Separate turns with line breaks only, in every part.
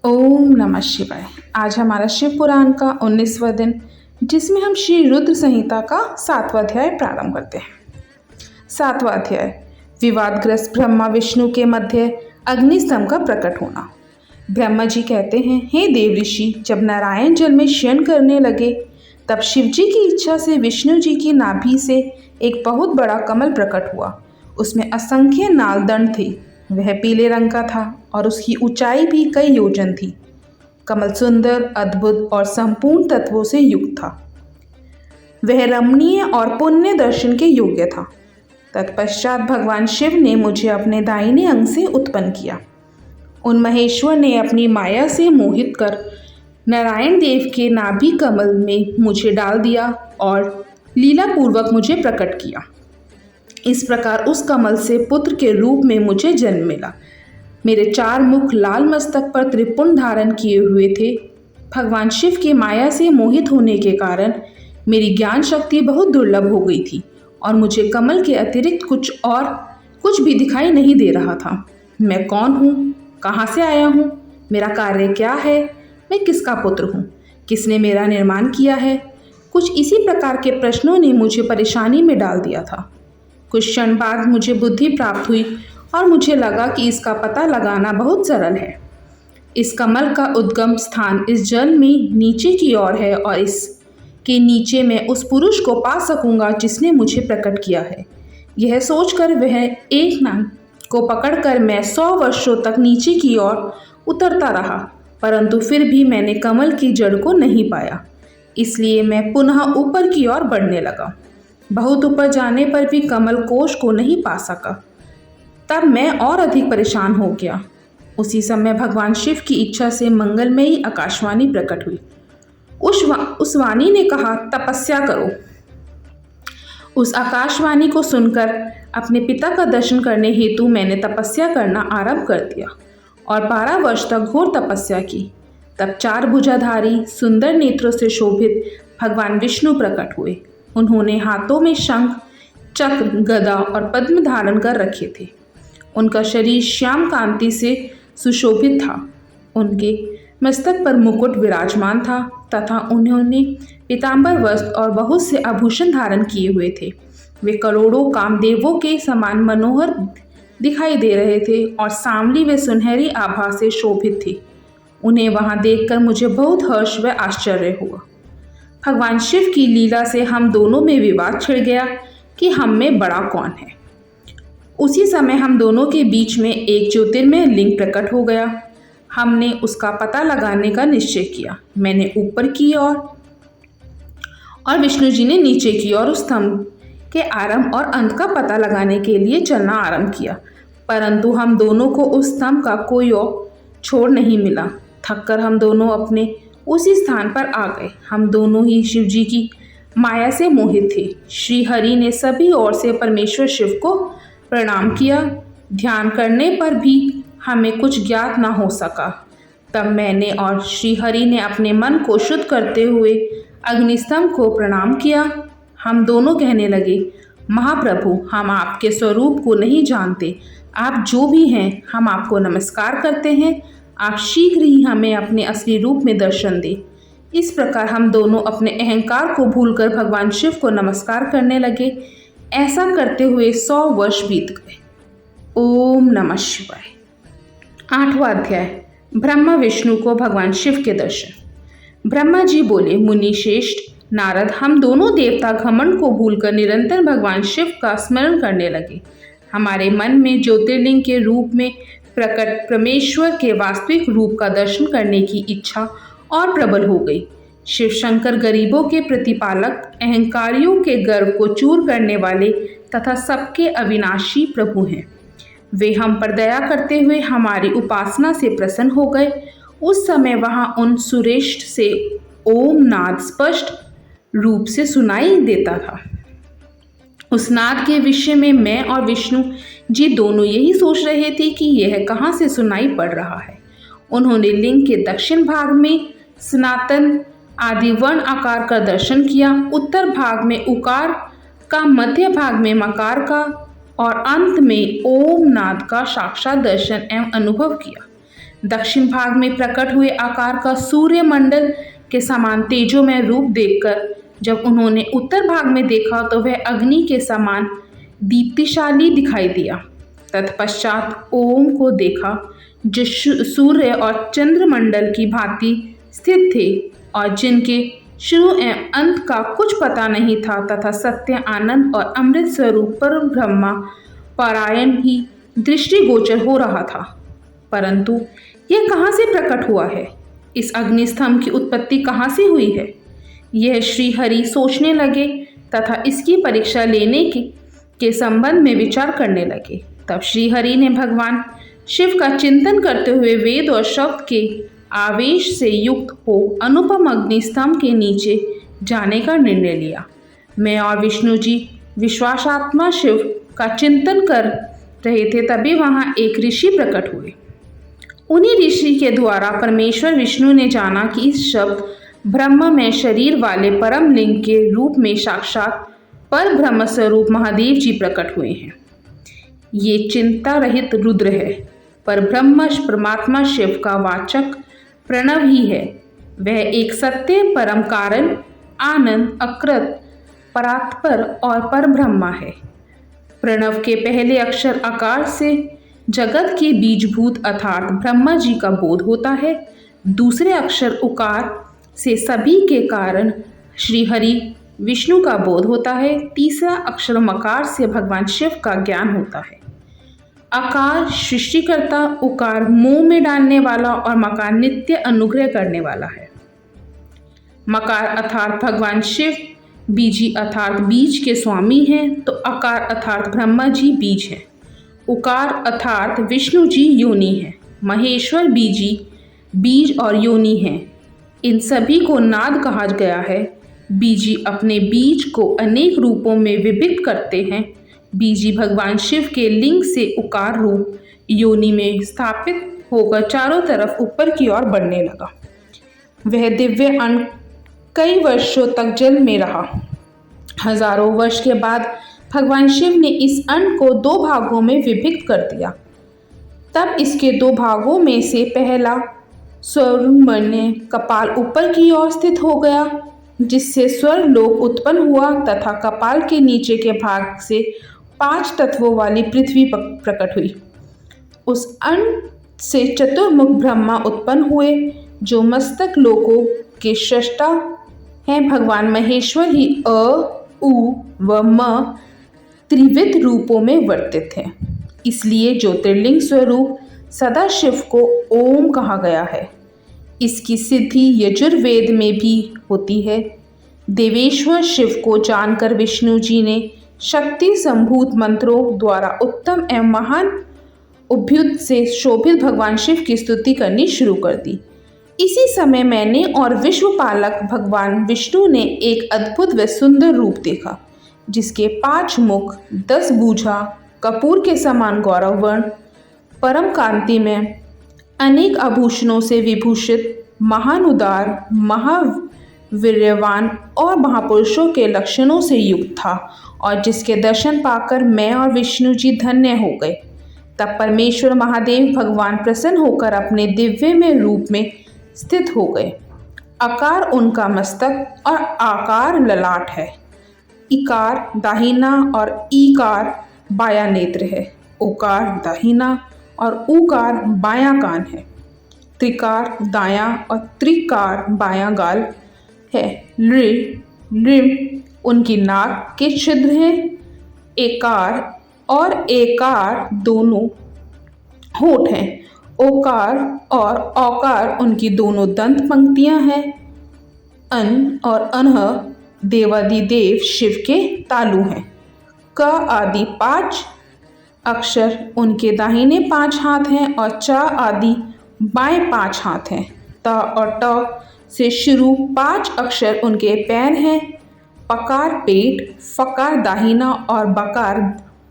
ओम नमः शिवाय। आज हमारा शिव पुराण का 19वां दिन, जिसमें हम श्री रुद्र संहिता का 7वां अध्याय प्रारंभ करते हैं। 7वां अध्याय, विवादग्रस्त ब्रह्मा विष्णु के मध्य अग्निस्तंभ का प्रकट होना। ब्रह्मा जी कहते हैं, हे देव ऋषि, जब नारायण जल में शयन करने लगे तब शिव जी की इच्छा से विष्णु जी की नाभि से एक बहुत बड़ा कमल प्रकट हुआ। उसमें असंख्य नालदंड थे। वह पीले रंग का था और उसकी ऊंचाई भी कई योजन थी। कमल सुंदर, अद्भुत और संपूर्ण तत्वों से युक्त था। वह रमणीय और पुण्य दर्शन के योग्य था। तत्पश्चात भगवान शिव ने मुझे अपने दाहिने अंग से उत्पन्न किया। उन महेश्वर ने अपनी माया से मोहित कर नारायण देव के नाभि कमल में मुझे डाल दिया और लीला पूर्वक मुझे प्रकट किया। इस प्रकार उस कमल से पुत्र के रूप में मुझे जन्म मिला। मेरे 4 मुख लाल मस्तक पर त्रिपुंड धारण किए हुए थे। भगवान शिव की माया से मोहित होने के कारण मेरी ज्ञान शक्ति बहुत दुर्लभ हो गई थी और मुझे कमल के अतिरिक्त कुछ भी दिखाई नहीं दे रहा था। मैं कौन हूँ, कहाँ से आया हूँ, मेरा कार्य क्या है, मैं किसका पुत्र हूँ, किसने मेरा निर्माण किया है। कुछ इसी प्रकार के प्रश्नों ने मुझे परेशानी में डाल दिया था। कुछ क्षण बाद मुझे बुद्धि प्राप्त हुई और मुझे लगा कि इसका पता लगाना बहुत सरल है। इस कमल का उद्गम स्थान इस जल में नीचे की ओर है और इसके नीचे मैं उस पुरुष को पा सकूंगा जिसने मुझे प्रकट किया है। यह सोचकर वह एक नाग को पकड़कर मैं 100 वर्षों तक नीचे की ओर उतरता रहा, परंतु फिर भी मैंने कमल की जड़ को नहीं पाया। इसलिए मैं पुनः ऊपर की ओर बढ़ने लगा। बहुत ऊपर जाने पर भी कमल कोश को नहीं पा सका। तब मैं और अधिक परेशान हो गया। उसी समय भगवान शिव की इच्छा से मंगलमयी आकाशवाणी प्रकट हुई। उस वाणी ने कहा, तपस्या करो। उस आकाशवाणी को सुनकर अपने पिता का दर्शन करने हेतु मैंने तपस्या करना आरंभ कर दिया और 12 वर्ष तक घोर तपस्या की। तब 4 भुजाधारी सुंदर नेत्रों से शोभित भगवान विष्णु प्रकट हुए। उन्होंने हाथों में शंख, चक्र, गदा और पद्म धारण कर रखे थे। उनका शरीर श्याम कांति से सुशोभित था। उनके मस्तक पर मुकुट विराजमान था तथा उन्होंने पीतांबर वस्त्र और बहुत से आभूषण धारण किए हुए थे। वे करोड़ों कामदेवों के समान मनोहर दिखाई दे रहे थे और सांवली व सुनहरी आभा से शोभित थे। उन्हें वहां देखकर मुझे बहुत हर्ष व आश्चर्य हुआ। भगवान शिव की लीला से हम दोनों में विवाद छिड़ गया कि हम में बड़ा कौन है। उसी समय हम दोनों के बीच में एक ज्योतिर्मय लिंग प्रकट हो गया। हमने उसका पता लगाने का निश्चय किया। मैंने ऊपर की ओर और विष्णु जी ने नीचे की ओर उस स्तंभ के आरंभ और अंत का पता लगाने के लिए चलना आरंभ किया, परंतु हम दोनों को उस स्तंभ का कोई और छोर नहीं मिला। थककर हम दोनों अपने उसी स्थान पर आ गए। हम दोनों ही शिव जी की माया से मोहित थे। श्री हरि ने सभी ओर से परमेश्वर शिव को प्रणाम किया। ध्यान करने पर भी हमें कुछ ज्ञात न हो सका। तब मैंने और श्री हरि ने अपने मन को शुद्ध करते हुए अग्निस्तंभ को प्रणाम किया। हम दोनों कहने लगे, महाप्रभु, हम आपके स्वरूप को नहीं जानते। आप जो भी हैं, हम आपको नमस्कार करते हैं। आप शीघ्र ही हमें अपने असली रूप में दर्शन दें। इस प्रकार हम दोनों अपने अहंकार को भूलकर भगवान शिव को नमस्कार करने लगे। ऐसा करते हुए 100 वर्ष बीत गए। ओम नमः शिवाय। 8वां अध्याय, ब्रह्मा विष्णु को भगवान शिव के दर्शन। ब्रह्मा जी बोले, मुनि श्रेष्ठ नारद, हम दोनों देवता घमंड को भूलकर निरंतर भगवान शिव का स्मरण करने लगे। हमारे मन में ज्योतिर्लिंग के रूप में प्रकट परमेश्वर के वास्तविक रूप का दर्शन करने की इच्छा और प्रबल हो गई। शिव शंकर गरीबों के प्रतिपालक, अहंकारियों के गर्व को चूर करने वाले तथा सबके अविनाशी प्रभु हैं। वे हम पर दया करते हुए हमारी उपासना से प्रसन्न हो गए। उस समय वहां उन सुरेष्ठ से ओम नाद स्पष्ट रूप से सुनाई देता था। उस नाद के विषय में मैं और विष्णु जी दोनों यही सोच रहे थे कि यह कहाँ से सुनाई पड़ रहा है। उन्होंने लिंग के दक्षिण भाग में सनातन आदि वर्ण आकार का दर्शन किया, उत्तर भाग में उकार का, मध्य भाग में मकार का और अंत में ओम नाद का साक्षात दर्शन एवं अनुभव किया। दक्षिण भाग में प्रकट हुए आकार का सूर्यमंडल के समान तेजोमय रूप देखकर जब उन्होंने उत्तर भाग में देखा तो वह अग्नि के समान दीप्तिशाली दिखाई दिया। तत्पश्चात ओम को देखा जो सूर्य और चंद्रमंडल की भांति स्थित थे और जिनके शुरू एवं अंत का कुछ पता नहीं था तथा सत्य, आनंद और अमृत स्वरूप पर ब्रह्मा पारायण ही दृष्टिगोचर हो रहा था। परंतु यह कहाँ से प्रकट हुआ है? इस अग्निस्तंभ की उत्पत्ति कहाँ से हुई है? यह श्री हरि सोचने लगे तथा इसकी परीक्षा लेने के संबंध में विचार करने लगे। तब श्री हरि ने भगवान शिव का चिंतन करते हुए वेद और शब्द के आवेश से युक्त हो अनुपम अग्निस्तंभ के नीचे जाने का निर्णय लिया। मैं और विष्णु जी विश्वासात्मा शिव का चिंतन कर रहे थे, तभी वहां एक ऋषि प्रकट हुए। उन्हीं ऋषि के द्वारा परमेश्वर विष्णु ने जाना कि इस शब्द ब्रह्म में शरीर वाले परम लिंग के रूप में साक्षात पर ब्रह्म स्वरूप महादेव जी प्रकट हुए हैं। ये चिंता रहित रुद्र है, पर ब्रह्म परमात्मा शिव का वाचक प्रणव ही है। वह एक सत्य परम कारण, आनंद, अकृत, परात्पर और परब्रह्मा है। प्रणव के पहले अक्षर आकार से जगत के बीजभूत अर्थात ब्रह्मा जी का बोध होता है। दूसरे अक्षर उकार से सभी के कारण श्री हरि विष्णु का बोध होता है। तीसरा अक्षर मकार से भगवान शिव का ज्ञान होता है। आकार सृष्टिकर्ता, उकार मुंह में डालने वाला और मकार नित्य अनुग्रह करने वाला है। मकार अर्थात भगवान शिव, बीजी अर्थात बीज के स्वामी हैं, तो आकार अर्थात ब्रह्मा जी बीज हैं। उकार अर्थात विष्णु जी योनि हैं। महेश्वर बीजी बीज और योनि हैं। इन सभी को नाद कहा गया है। बीजी अपने बीज को अनेक रूपों में विभिन्न करते हैं। बीजी भगवान शिव के लिंग से उकार रूप योनि में स्थापित होकर चारों तरफ ऊपर की ओर बढ़ने लगा। वह दिव्य अन्न कई वर्षों तक जल में रहा। हजारों वर्ष के बाद भगवान शिव ने इस अन्न को दो भागों में विभक्त कर दिया। तब इसके दो भागों में से पहला स्वर्णमय कपाल ऊपर की ओर स्थित हो गया, जिससे स्वर्ग लोक उत्पन्न हुआ तथा कपाल के नीचे के भाग से 5 तत्वों वाली पृथ्वी प्रकट हुई। उस अन्न से चतुर्मुख ब्रह्मा उत्पन्न हुए, जो मस्तक लोकों के सृष्टा हैं। भगवान महेश्वर ही अ, उ व म त्रिविध रूपों में वर्तित हैं। इसलिए ज्योतिर्लिंग स्वरूप सदाशिव को ओम कहा गया है। इसकी सिद्धि यजुर्वेद में भी होती है। देवेश्वर शिव को जानकर विष्णु जी ने शक्ति संभूत मंत्रों द्वारा उत्तम एवं महान उद्युत से शोभित भगवान शिव की स्तुति करनी शुरू कर दी। इसी समय मैंने और विश्वपालक भगवान विष्णु ने एक अद्भुत व सुंदर रूप देखा, जिसके 5 मुख, 10 भुजा, कपूर के समान गौरवर्ण, परम कांति में अनेक आभूषणों से विभूषित, महान उदार, महावीर्यवान और महापुरुषों के लक्षणों से युक्त था, और जिसके दर्शन पाकर मैं और विष्णु जी धन्य हो गए। तब परमेश्वर महादेव भगवान प्रसन्न होकर अपने दिव्यमय रूप में स्थित हो गए। आकार उनका मस्तक और आकार ललाट है। इकार दाहिना और ईकार बायां नेत्र है। ओकार दाहिना और ऊकार बायां कान है। त्रिकार दायां और त्रिकार बायां गाल है। लृ उनकी नाक के छिद्र हैं। एकार और एकार दोनों होठ हैं। ओकार और औकार उनकी दोनों दंत पंक्तियां हैं। अन और अनह देवादिदेव शिव के तालु हैं। क आदि 5 अक्षर उनके दाहिने 5 हाथ हैं और च आदि बाएं 5 हाथ हैं। त और ट से शुरू 5 अक्षर उनके पैर हैं। पकार पेट, फकार दाहिना और बकार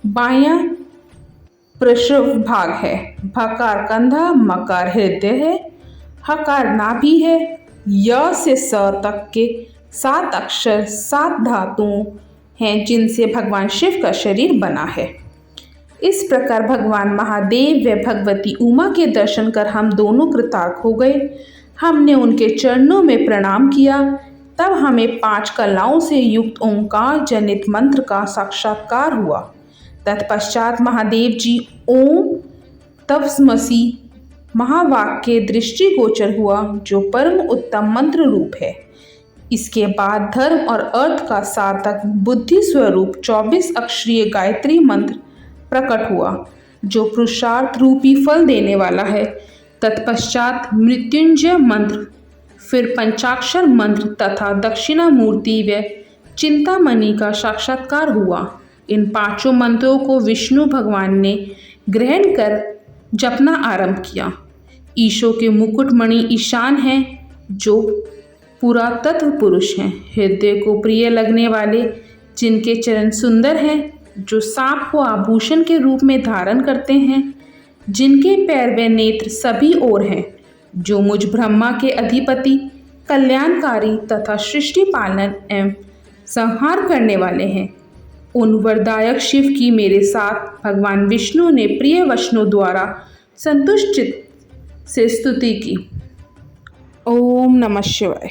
बायां प्रसव भाग है। भकार कंधा, मकार हृदय है। हकार नाभि है। य से स तक के 7 अक्षर 7 धातुओं हैं, जिनसे भगवान शिव का शरीर बना है। इस प्रकार भगवान महादेव व भगवती उमा के दर्शन कर हम दोनों कृतार्थ हो गए। हमने उनके चरणों में प्रणाम किया। तब हमें 5 कलाओं से युक्त ओंकार जनित मंत्र का साक्षात्कार हुआ। तत्पश्चात महादेव जी ओम तत्समसि महावाक्य दृष्टिगोचर हुआ, जो परम उत्तम मंत्र रूप है। इसके बाद धर्म और अर्थ का सार्थक बुद्धि स्वरूप 24 अक्षरीय गायत्री मंत्र प्रकट हुआ, जो पुरुषार्थ रूपी फल देने वाला है। तत्पश्चात मृत्युंजय मंत्र, फिर पंचाक्षर मंत्र तथा दक्षिणामूर्ति व चिंतामणि का साक्षात्कार हुआ। इन 5 मंत्रों को विष्णु भगवान ने ग्रहण कर जपना आरंभ किया। ईशो के मुकुटमणि ईशान हैं, जो पुरातत्व पुरुष हैं, हृदय को प्रिय लगने वाले, जिनके चरण सुंदर हैं, जो सांप को आभूषण के रूप में धारण करते हैं, जिनके पैर व नेत्र सभी ओर हैं, जो मुझ ब्रह्मा के अधिपति, कल्याणकारी तथा सृष्टि पालन एवं संहार करने वाले हैं। उन वरदायक शिव की मेरे साथ भगवान विष्णु ने प्रिय वचनों द्वारा संतुष्ट चित्त से स्तुति की। ओम नमः शिवाय।